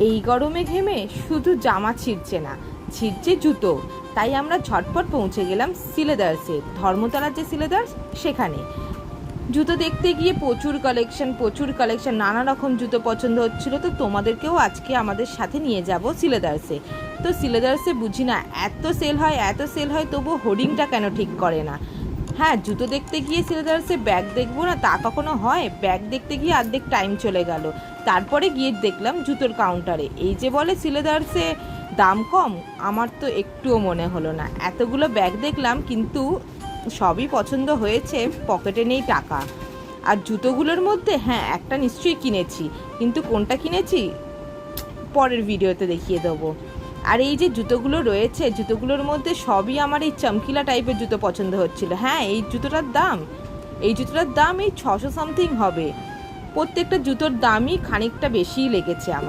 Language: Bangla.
এই গরমে ঘেমে শুধু জামা ছিঁড়ছে না, ছিঁড়ছে জুতো। তাই আমরা ঝটপট পৌঁছে গেলাম সিলেদার্সে, ধর্মতলার যে সিলেদার্স সেখানে। জুতো দেখতে গিয়ে প্রচুর কালেকশন, নানা রকম জুতো পছন্দ হচ্ছিল। তো তোমাদেরকেও আজকে আমাদের সাথে নিয়ে যাব সিলেদার্সে। তো সিলেদার্সে বুঝি না, এত সেল হয় তবু হোর্ডিংটা কেন ঠিক করে না। হ্যাঁ, জুতো দেখতে গিয়ে সিলেদার্সে ব্যাগ দেখবো না তা কখনো হয়? ব্যাগ দেখতে গিয়ে অর্ধেক টাইম চলে গেল। তারপরে গিয়ে দেখলাম জুতোর কাউন্টারে এই যে বলে সিলেদার্সে দাম কম, আমার তো একটুও মনে হলো না। এতগুলো ব্যাগ দেখলাম কিন্তু সবই পছন্দ হয়েছে, পকেটে নেই টাকা। আর জুতোগুলোর মধ্যে হ্যাঁ একটা নিশ্চয়ই কিনেছি, কিন্তু কোনটা কিনেছি পরের ভিডিওতে দেখিয়ে দেবো। আর এই যে জুতোগুলো রয়েছে, জুতোগুলোর মধ্যে সবই আমার এই চমকিলা টাইপের জুতো পছন্দ হচ্ছিল। হ্যাঁ, এই জুতোটার দাম এই 600 সামথিং হবে। প্রত্যেকটা জুতোর দামই খানিকটা বেশিই লেগেছে আমার।